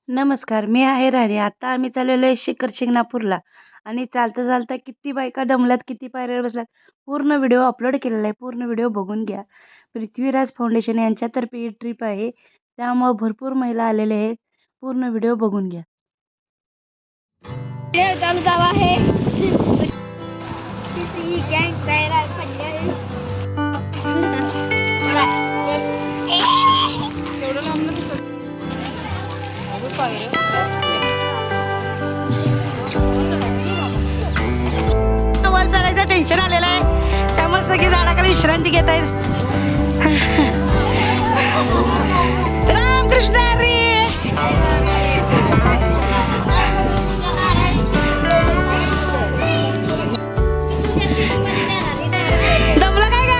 नमस्कार, मी आहे राणी. आता आम्ही चाललेलो आहे शिखर शिंगणापूरला आणि चालता चालता किती बायका दमल्यात, किती पायऱ्यावर बसल्यात. पूर्ण व्हिडिओ अपलोड केलेला आहे. पूर्ण व्हिडिओ बघून घ्या. पृथ्वीराज फाउंडेशन यांच्यातर्फे ही ट्रिप आहे. त्यामुळे भरपूर महिला आलेल्या आहेत. पूर्ण व्हिडिओ बघून घ्या. चालू जावा आहे गँग तयार वर चढायचं टेन्शन आलेलं आहे. त्यामुळे सगळी झाडाखाली विश्रांती घेत आहेत. रामकृष्ण हरी. दमलं काय का?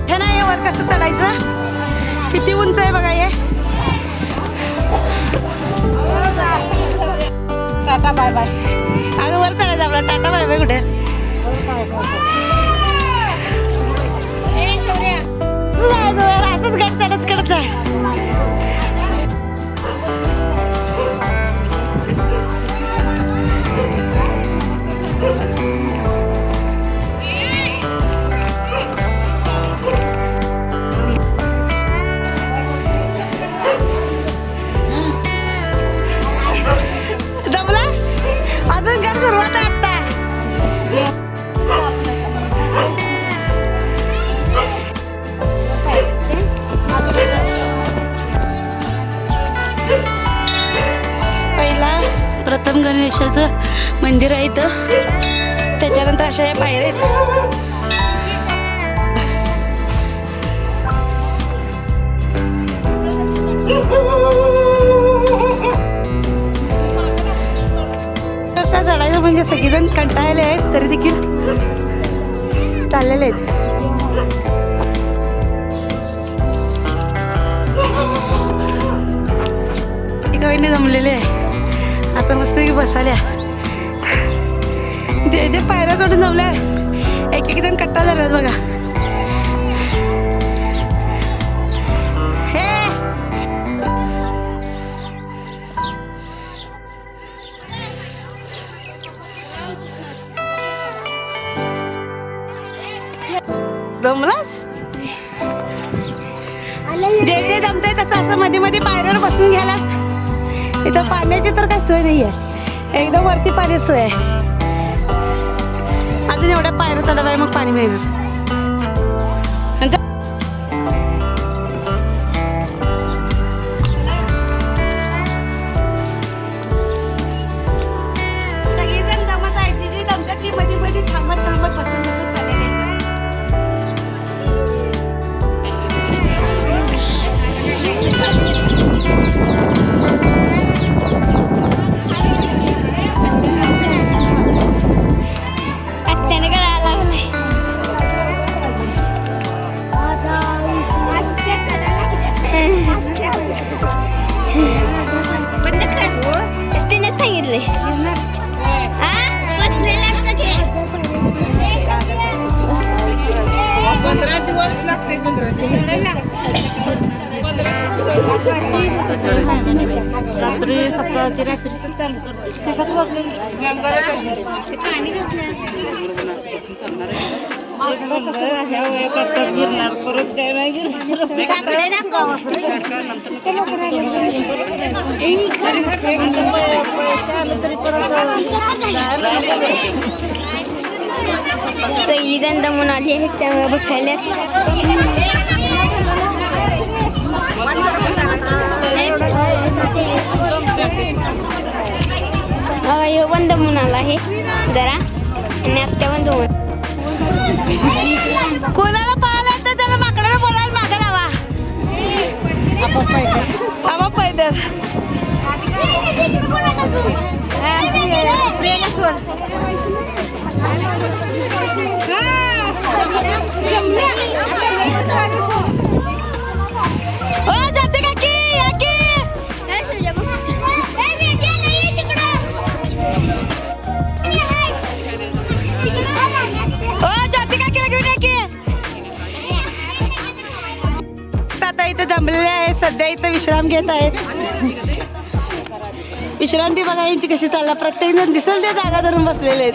हे नाही वर कसं चढायचं, किती उंच आहे बघा हे. Tata bye bye. अगं वर चढायचं आपला. टाटा बाय बाय कुठे? असंच गट चढत करत आहे. अजून घर सुरुवात आहे आता. पहिला प्रथम गणेशाचं मंदिर आहे इथं. त्याच्यानंतर अशा या पायऱ्या आहेत. चढायचं म्हणजे सगळेजण कंटाळले आहेत, तरी देखील चाललेले आहेत. एका जमलेले आहे. आता मस्त बसाल्या. जे पायऱ्या चढून जमल्या, एक एक जण कट्टा झाला बघा. जमलास? जे जे जमतंय तसं असं मध्ये मध्ये पायऱ्यावर बसून घ्यायला. इथं पाण्याची तर काही सोय नाहीये. एकदम वरती पाणी सोय आहे. अजून एवढ्या पायऱ्या चढाव्या मग पाणी मिळणार. सगळीजण जमत आहे. जी जी जमतात ती मध्ये मध्ये थांबत थांबत बसून रात्री 7 ते रात्रीचं चालू करतो. गिरणार परत काय नाही सगळीजण दमून आली आहेत त्यामुळे बसायला. यो बंद म्हणून आला आहे जरा आणि आत्या बंद म्हणून. कोणाला पाहायला तर त्याला माकडाला बोलायला मागे लावा. आबा पाहिजे जाते काकी. दमलेले आहे सध्या इथं विश्राम घेत आहे. विश्रांती बघा यांची कशी चालला. प्रत्येक जण दिसेल ते जागा धरून बसलेले आहेत.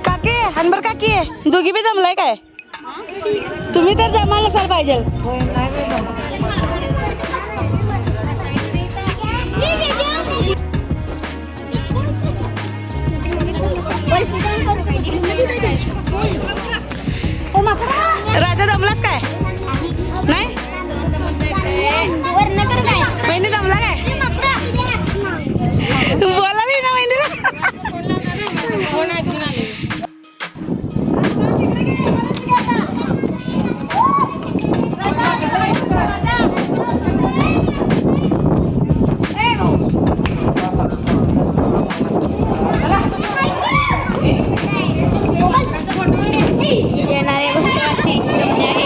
काकी हनबर काकी दोघी बी जमलाय काय? तुम्ही तर जमायला नसाल पाहिजे. राजा जमलात काय? नाही महिने जमला काय? बोला नाही ना महिनेला. येणारे भक्तवासी जमले आहे.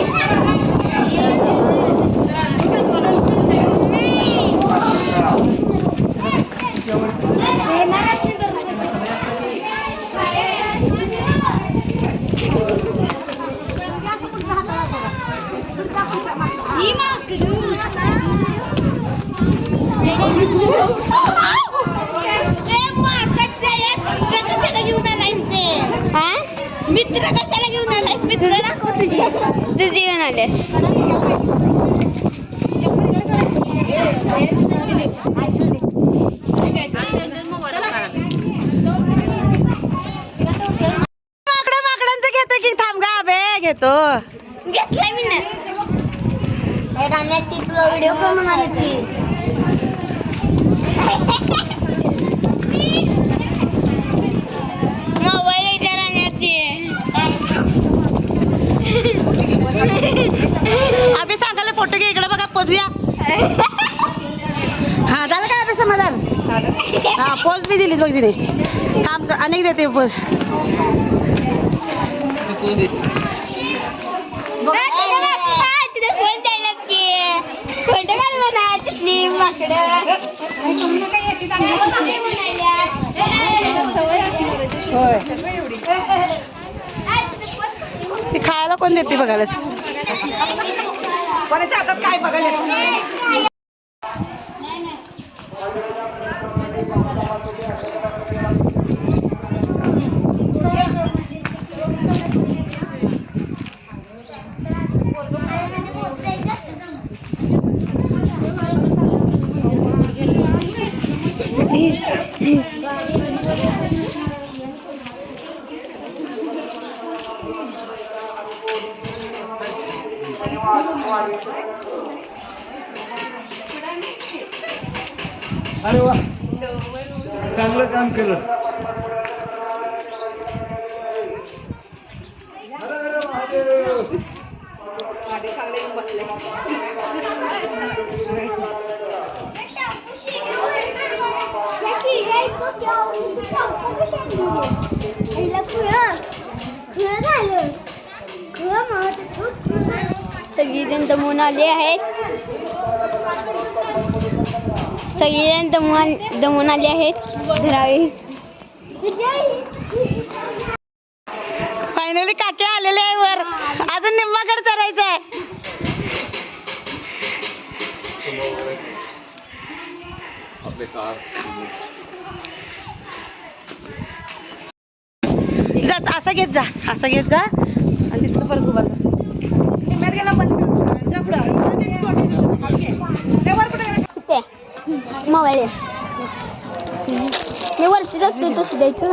मित्र कशाला घेऊन आलास? मित्र दाखव तुझी. तुझी घेऊन आल्यास. माकडांचं घेतो की थांब गा बे घेतो. घेतलाय मी ना. राण्यात ती तुला व्हिडिओ कॉल म्हणाली ती. मोबाईल इथे राण्यात ती. अभि सांगायला फोटो घे इकडे बघा पोचूया. हा झालं काय अभि समाधान? हा पोच बी दिली बघ तिने. थांब अनेक देते पोच. ती खायला कोण देते बघायला. कोणाच्या हातात काय बघायला. अरे वा चांगलं काम केलं. सगळीजण दमून आले आहेत. सगळीजण दमून आले आहेत. धरावी. फायनली काकी आलेले आहे वर. अजून निम्माकडे चढायचं आहे. जा असं घेत जा. असं घेत जा आणि तिथं परत उभा जा. निम्म्यात गेला पण मोबाईल मी वरतीच असते तसं द्यायचं.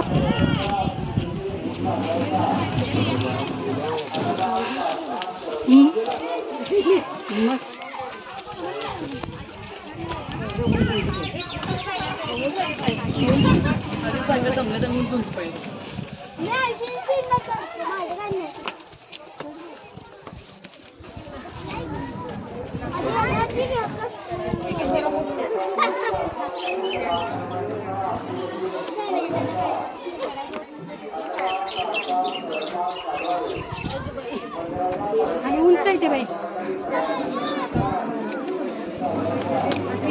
आणि उंच आहे ते बाई.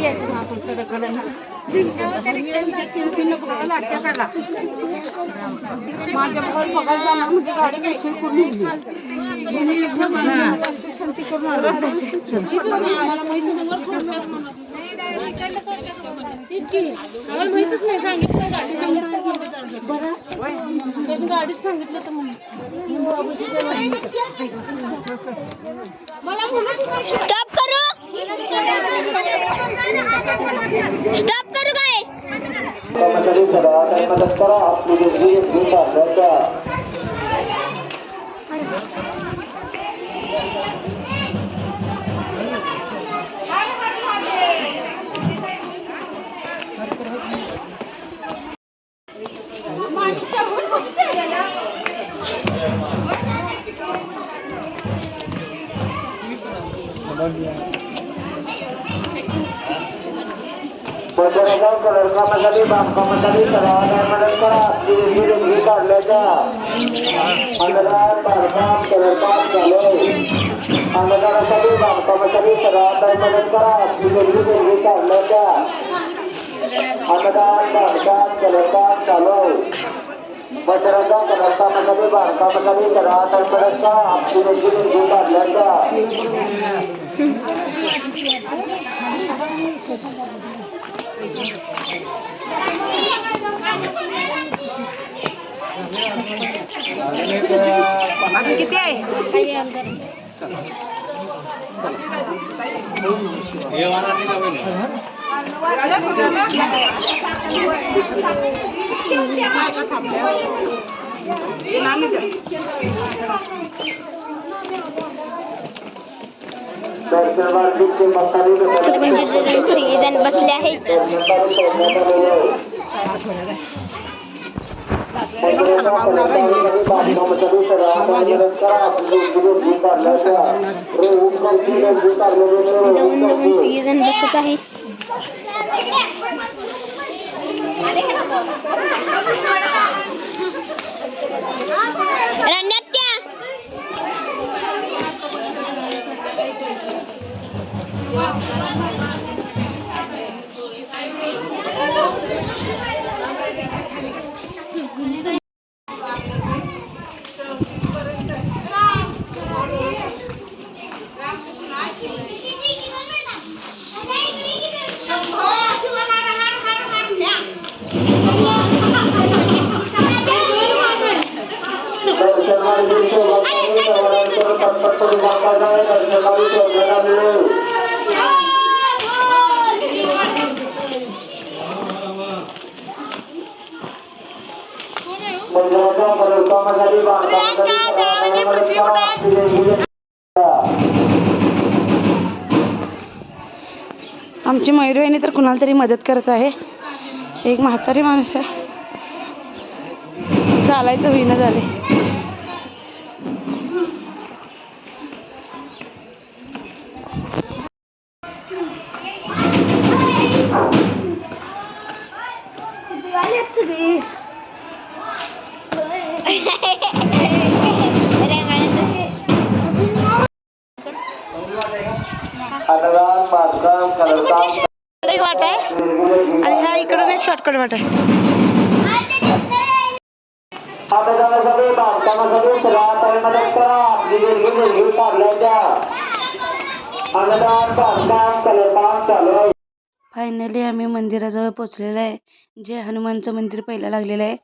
यायचं आपण माहितच नाही सांगितलं गाडीत सांगितलं तर स्टॉप करू काय कर्मचारी सगळ्यांना मदत करा आपली देणगी घेऊन टाकण्याच्या कर्मचारी बांधकामासाठी सगळ्यांना मदत करा आपली देणगी काढल्याच्या अंधकार बांधकाम कलरकाम झाले अंधकारासाठी बांधकामासाठी सगळ्यांना मदत करा आपली देणगी काढल्याच्या अंधकार बांधकाम कलरकाम चालू बजरंगा कलरकामासाठी बांधकामासाठी सगळ्यांना मदत करा आपली देणगी काढल्याच्या किती आहे सगळेजण बसले आहेत दमून सगळेजण बसत आहेत रण्यात्या आमची मयूरवाहिनी तर कुणाला तरी मदत करत आहे. एक म्हातारी माणूस आहे, चालायचं होईना झाले. एक वाट आहे आणि ह्या इकडून एक शॉर्टकट वाट आहे. फायनली आम्ही मंदिराजवळ पोचलेलो आहे. जे हनुमानचं मंदिर पहिलं लागलेलं आहे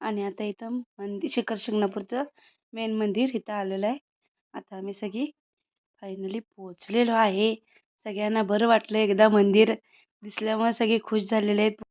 आणि आता इथं शिखर शिंगणापूरचं मेन मंदिर इथं आलेलं आहे. आता आम्ही सगळी फायनली पोचलेलो आहे. सगळ्यांना बरं वाटलं, एकदा मंदिर दिसल्यामुळे सगळे खुश झालेले आहेत.